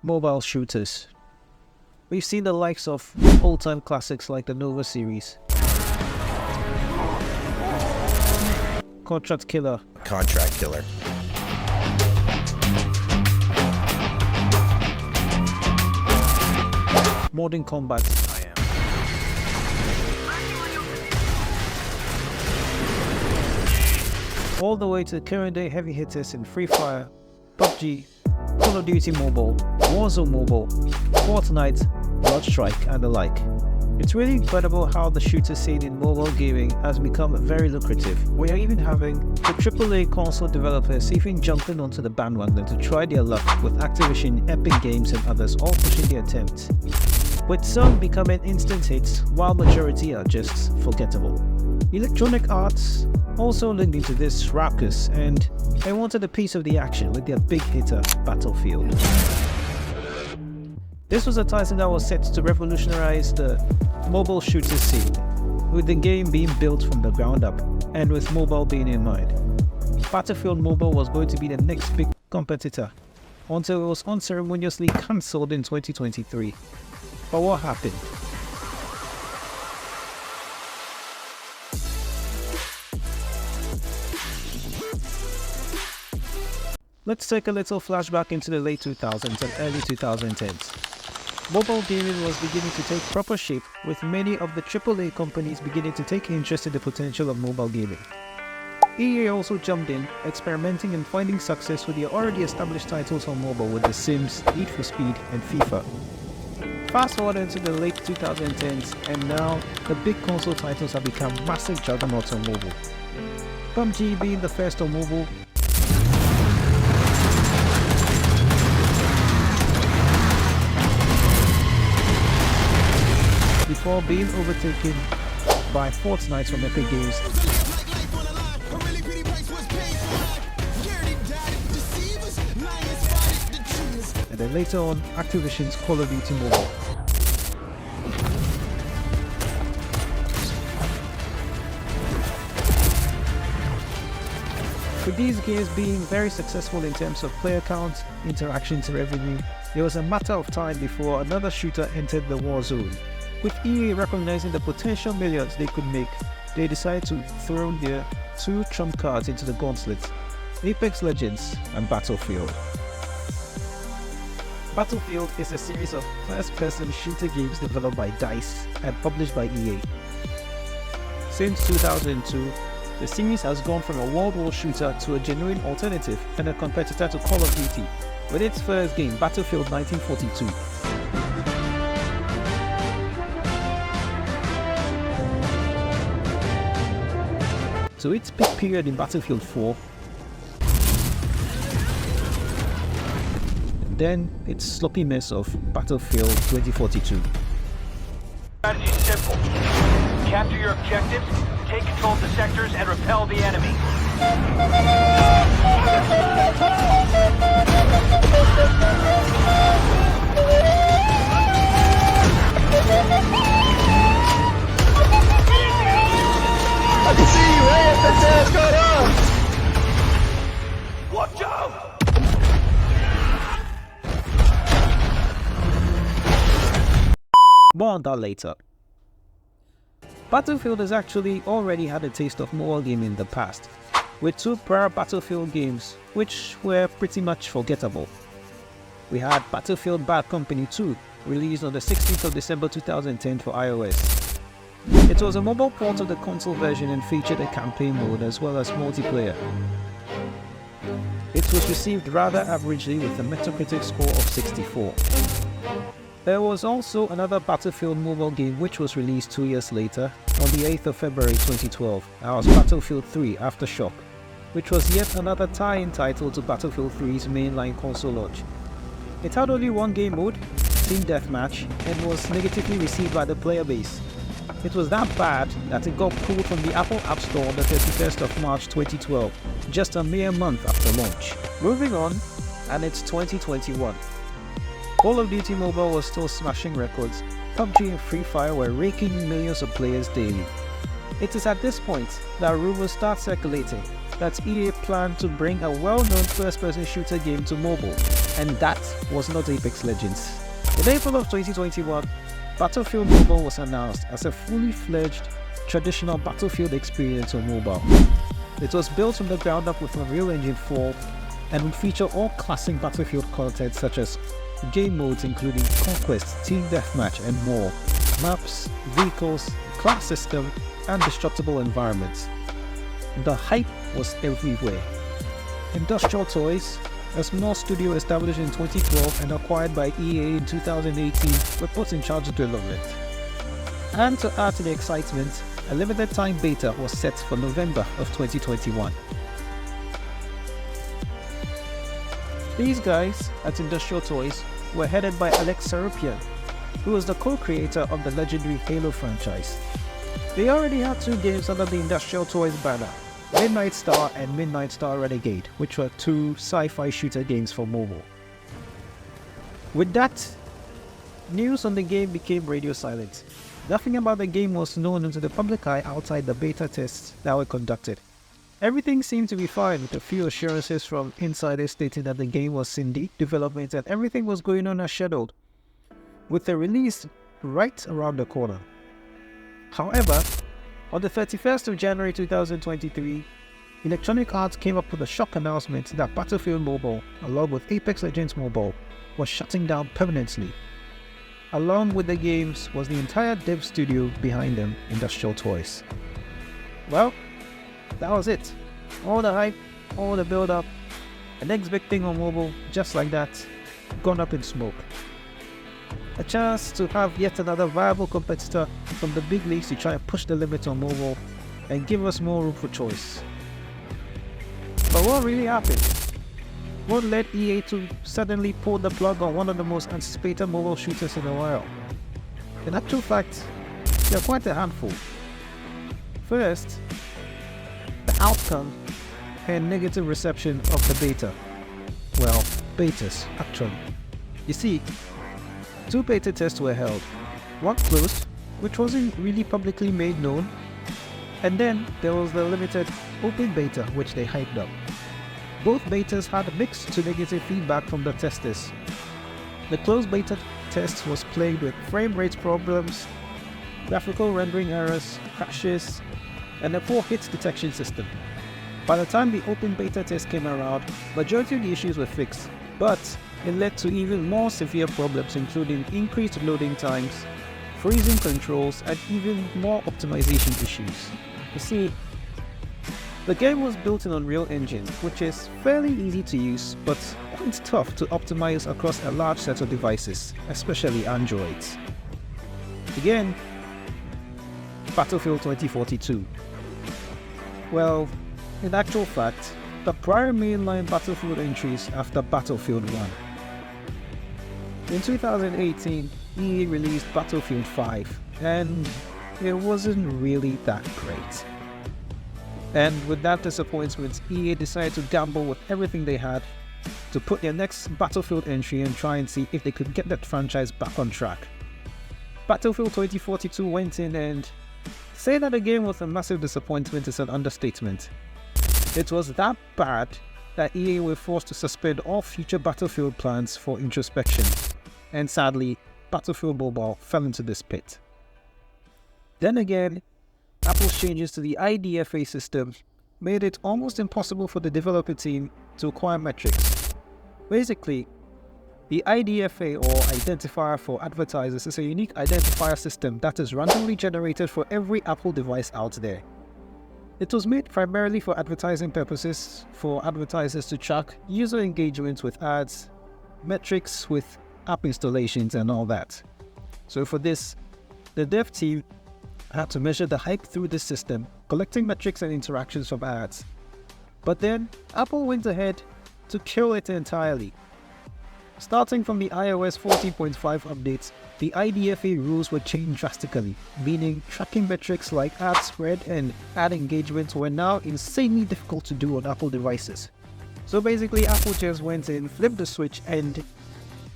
mobile shooters. We've seen the likes of old-time classics like the Nova series, Contract Killer, Modern Combat, all the way to current-day heavy hitters in Free Fire, PUBG, Call of Duty Mobile, Warzone Mobile, Fortnite, Bloodstrike, and the like. It's really incredible how the shooter scene in mobile gaming has become very lucrative. We are even having the AAA console developers even jumping onto the bandwagon to try their luck with Activision, Epic Games, and others all pushing their attempts, with some becoming instant hits while majority are just forgettable. Electronic Arts also linked into this ruckus, and they wanted a piece of the action with their big hitter Battlefield. This was a title that was set to revolutionize the mobile shooter scene, with the game being built from the ground up and with mobile being in mind. Battlefield Mobile was going to be the next big competitor until it was unceremoniously cancelled in 2023. But what happened? Let's take a little flashback into the late 2000s and early 2010s. Mobile gaming was beginning to take proper shape, with many of the AAA companies beginning to take interest in the potential of mobile gaming. EA also jumped in, experimenting and finding success with their already established titles on mobile with The Sims, Need for Speed, and FIFA. Fast forward into the late 2010s, and now the big console titles have become massive juggernauts on mobile. PUBG being the first on mobile, before being overtaken by Fortnite from Epic Games, and then later on Activision's Call of Duty Mobile. With these games being very successful in terms of player count, interactions, and revenue, it was a matter of time before another shooter entered the war zone. With EA recognizing the potential millions they could make, they decided to throw their two trump cards into the gauntlet: Apex Legends and Battlefield. Battlefield is a series of first-person shooter games developed by DICE and published by EA. Since 2002, the series has gone from a World War shooter to a genuine alternative and a competitor to Call of Duty, with its first game, Battlefield 1942. To its peak period in Battlefield 4, and then its sloppy mess of Battlefield 2042. Strategy is simple. Capture your objectives, take control of the sectors, and repel the enemy. I can see you, hey, what's going on? Watch out! More on that later. Battlefield has actually already had a taste of mobile gaming in the past, with two prior Battlefield games which were pretty much forgettable. We had Battlefield Bad Company 2, released on the 16th of December 2010 for iOS. It was a mobile port of the console version and featured a campaign mode as well as multiplayer. It was received rather averagely with a Metacritic score of 64. There was also another Battlefield mobile game which was released 2 years later, on the 8th of February 2012, that was Battlefield 3 Aftershock, which was yet another tie-in title to Battlefield 3's mainline console launch. It had only one game mode, Team Deathmatch, and was negatively received by the player base. It was that bad that it got pulled from the Apple App Store on the 31st of March 2012, just a mere month after launch. Moving on, and it's 2021. Call of Duty Mobile was still smashing records. PUBG and Free Fire were raking in millions of players daily. It is at this point that rumors start circulating that EA planned to bring a well-known first-person shooter game to mobile, and that was not Apex Legends. In April of 2021, Battlefield Mobile was announced as a fully fledged traditional Battlefield experience on mobile. It was built from the ground up with Unreal Engine 4 and would feature all classic Battlefield content such as game modes including Conquest, Team Deathmatch and more, maps, vehicles, class system and destructible environments. The hype was everywhere. Industrial Toys, a small studio established in 2012 and acquired by EA in 2018, were put in charge of development. And to add to the excitement, a limited time beta was set for November of 2021. These guys at Industrial Toys were headed by Alex Seropian, who was the co-creator of the legendary Halo franchise. They already had two games under the Industrial Toys banner, Midnight Star and Midnight Star Renegade, which were two sci-fi shooter games for mobile. With that, news on the game became radio silent. Nothing about the game was known to the public eye outside the beta tests that were conducted. Everything seemed to be fine, with a few assurances from insiders stating that the game was in deep development and everything was going on as scheduled, with the release right around the corner. However, on the 31st of January 2023, Electronic Arts came up with a shock announcement that Battlefield Mobile, along with Apex Legends Mobile, was shutting down permanently. Along with the games was the entire dev studio behind them, Industrial Toys. Well, that was it. All the hype, all the build-up, the next big thing on mobile, just like that, gone up in smoke. A chance to have yet another viable competitor from the big leagues to try and push the limits on mobile and give us more room for choice. But what really happened? What led EA to suddenly pull the plug on one of the most anticipated mobile shooters in a while? In actual fact, there are quite a handful. First, the outcome and negative reception of the beta. Well, betas, actually. You see, two beta tests were held. One closed, which wasn't really publicly made known, and then there was the limited open beta, which they hyped up. Both betas had mixed to negative feedback from the testers. The closed beta test was plagued with frame rate problems, graphical rendering errors, crashes, and a poor hit detection system. By the time the open beta test came around, majority of the issues were fixed, but it led to even more severe problems, including increased loading times, freezing controls, and even more optimization issues. You see, the game was built in Unreal Engine, which is fairly easy to use, but quite tough to optimize across a large set of devices, especially Androids. Again, Battlefield 2042. Well, in actual fact, the prior mainline Battlefield entries after Battlefield 1. In 2018, EA released Battlefield 5, and it wasn't really that great. And with that disappointment, EA decided to gamble with everything they had to put their next Battlefield entry and try and see if they could get that franchise back on track. Battlefield 2042 went in, and say that the game was a massive disappointment is an understatement. It was that bad that EA were forced to suspend all future Battlefield plans for introspection, and sadly, Battlefield Mobile fell into this pit. Then again, Apple's changes to the IDFA system made it almost impossible for the developer team to acquire metrics. Basically, the IDFA, or Identifier for Advertisers, is a unique identifier system that is randomly generated for every Apple device out there. It was made primarily for advertising purposes, for advertisers to track user engagement with ads, metrics with app installations and all that. So for this, the dev team had to measure the hype through this system, collecting metrics and interactions from ads. But then, Apple went ahead to kill it entirely. Starting from the iOS 14.5 updates, the IDFA rules were changed drastically, meaning tracking metrics like ad spread and ad engagement were now insanely difficult to do on Apple devices. So basically, Apple just went in, flipped the switch, and it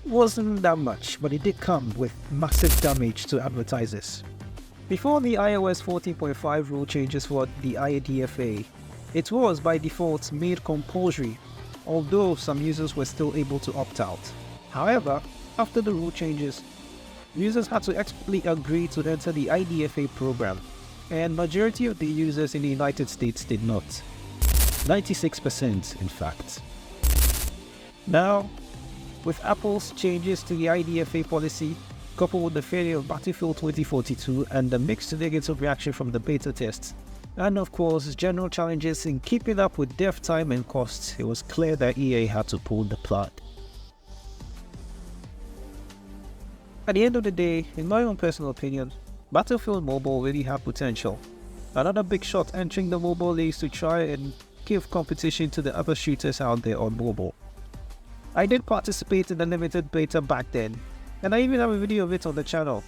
wasn't that much, but it did come with massive damage to advertisers. Before the iOS 14.5 rule changes for the IDFA, It was by default made compulsory, although some users were still able to opt out. However, after the rule changes, users had to explicitly agree to enter the IDFA program, and majority of the users in the United States did not. 96% in fact. Now, with Apple's changes to the IDFA policy, coupled with the failure of Battlefield 2042 and the mixed negative reaction from the beta tests, and of course general challenges in keeping up with dev time and costs, it was clear that EA had to pull the plug. At the end of the day, in my own personal opinion, Battlefield Mobile really had potential. Another big shot entering the mobile leagues to try and give competition to the other shooters out there on mobile. I did participate in the limited beta back then, and I even have a video of it on the channel.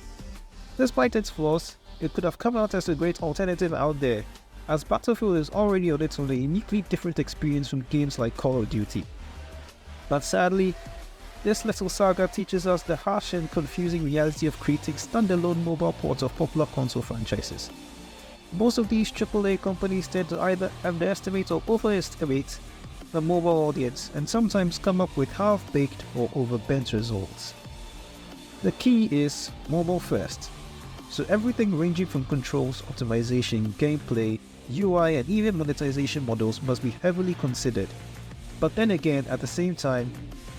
Despite its flaws, it could have come out as a great alternative out there, as Battlefield is already on its own a uniquely different experience from games like Call of Duty. But sadly, this little saga teaches us the harsh and confusing reality of creating standalone mobile ports of popular console franchises. Most of these AAA companies tend to either underestimate or overestimate the mobile audience and sometimes come up with half-baked or overbent results. The key is mobile first, so everything ranging from controls, optimization, gameplay, UI and even monetization models must be heavily considered. But then again, at the same time,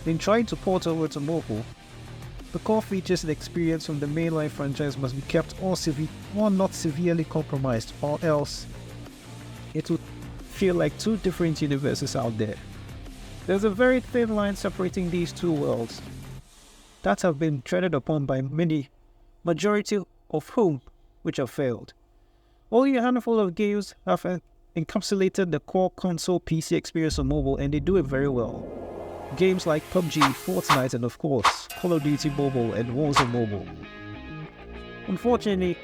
in trying to port over to mobile, the core features and experience from the mainline franchise must be kept or not severely compromised, or else it would feel like two different universes out there. There's a very thin line separating these two worlds that have been treaded upon by many, majority of whom which have failed. Only a handful of games have encapsulated the core console PC experience on mobile, and they do it very well. Games like PUBG, Fortnite and of course Call of Duty Mobile and Warzone Mobile. Unfortunately,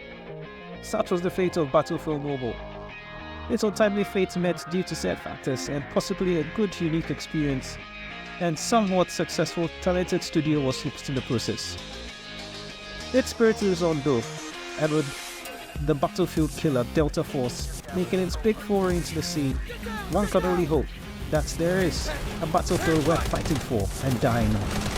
such was the fate of Battlefield Mobile. Its untimely fate met due to said factors, and possibly a good unique experience and somewhat successful talented studio was lost in the process. Its spirit lives on though, and with the Battlefield killer Delta Force making its big foray into the scene, one can only hope that there is a battlefield worth fighting for and dying on.